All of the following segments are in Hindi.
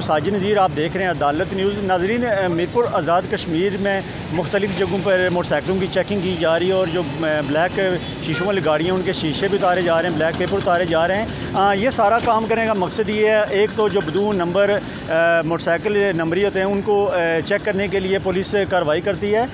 साजिद नज़ीर, आप देख रहे हैं अदालत न्यूज़। नाज़रीन, मीरपुर आज़ाद कश्मीर में मुख्तलिफ़ जगहों पर मोटरसाइकिलों की चेकिंग की जा रही है और जो ब्लैक शीशों वाली गाड़ियाँ उनके शीशे भी उतारे जा रहे हैं, ब्लैक पेपर उतारे जा रहे हैं। ये सारा काम करने का मकसद ये है, एक तो जो बदून नंबर मोटरसाइकिल नंबरी होते हैं उनको चेक करने के लिए पुलिस कार्रवाई करती है।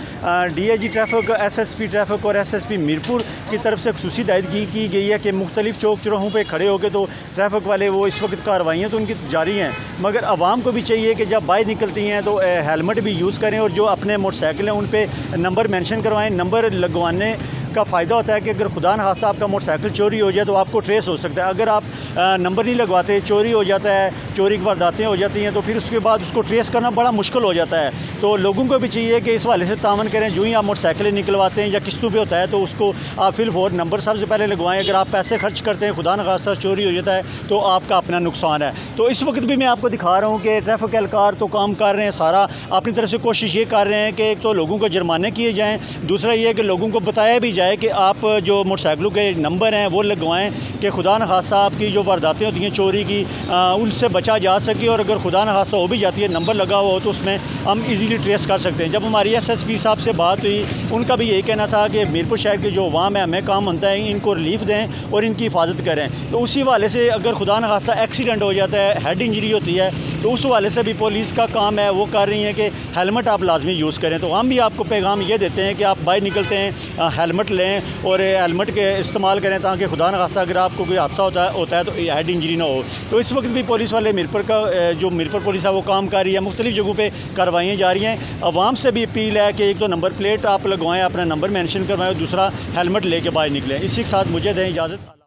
DIG ट्रैफिक, SSP ट्रैफिक और SSP मीरपुर की तरफ से खुसूसी हिदायतगी की गई है कि मुख्तलिफ़ चौक चौराहों पर खड़े होकर तो ट्रैफिक वाले वो इस वक्त कार्रवाइयाँ तो उनकी जारी हैं, मगर आवाम को भी चाहिए कि जब बाहर निकलती हैं तो हेलमेट भी यूज़ करें और जो अपने मोटरसाइकिल हैं उन पे नंबर मेंशन करवाएं। नंबर लगवाने का फ़ायदा होता है कि अगर खुदा न खास्ता आपका मोटरसाइकिल चोरी हो जाए तो आपको ट्रेस हो सकता है। अगर आप नंबर नहीं लगवाते, चोरी हो जाता है, चोरी की वारदातें हो जाती हैं, तो फिर उसके बाद उसको ट्रेस करना बड़ा मुश्किल हो जाता है। तो लोगों को भी चाहिए कि इस हवाले से तावन करें। जो ही आप मोटरसाइकिलें निकलवाते हैं या किस्तों पर होता है तो उसको आप फिल फोर नंबर सबसे पहले लगवाएँ। अगर आप पैसे खर्च करते हैं, खुदा न खास्ता चोरी हो जाता है तो आपका अपना नुकसान है। तो इस वक्त भी मैं आपको दिखा रहा हूँ कि ट्रैफिक एहलकार तो काम कर रहे हैं, सारा अपनी तरफ से कोशिश ये कर रहे हैं कि एक तो लोगों को जुर्माने किए जाएँ, दूसरा ये है कि लोगों को बताया भी जाए कि आप जो मोटरसाइकिलों के नंबर हैं वो लगवाएं कि खुदा न खास्ता आपकी जो वारदातें होती हैं चोरी की उनसे बचा जा सके। और अगर खुदा न खास्ता हो भी जाती है, नंबर लगा हुआ हो तो उसमें हम इजीली ट्रेस कर सकते हैं। जब हमारी SSP साहब से बात हुई, उनका भी यही कहना था कि मीरपुर शहर के जो अवाम है हमें काम बनता है इनको रिलीफ दें और इनकी हिफाजत करें। तो उसी हवाले से अगर खुदा न खास्ता एक्सीडेंट हो जाता है, हेड इंजरी होती है, तो उस हवाले से भी पुलिस का काम है, वो कर रही है कि हेलमेट आप लाजमी यूज़ करें। तो हम भी आपको पैगाम ये देते हैं कि आप बाहर निकलते हैं हेलमेट लें और हेलमेट के इस्तेमाल करें ताकि खुदा न खास्ता अगर आपको कोई हादसा होता है तो हेड इंजरी ना हो। तो इस वक्त भी पुलिस वाले मीरपुर का जो मीरपुर पुलिस है वो काम कर रही है, मुख्तलिफ़ जगहों पर कार्रवाइयाँ जा रही हैं। आवाम से भी अपील है कि एक तो नंबर प्लेट आप लगवाएँ, अपना नंबर मेंशन करवाएँ और दूसरा हेलमेट लेके बाहर निकलें। इसी के साथ मुझे दें इजाज़त।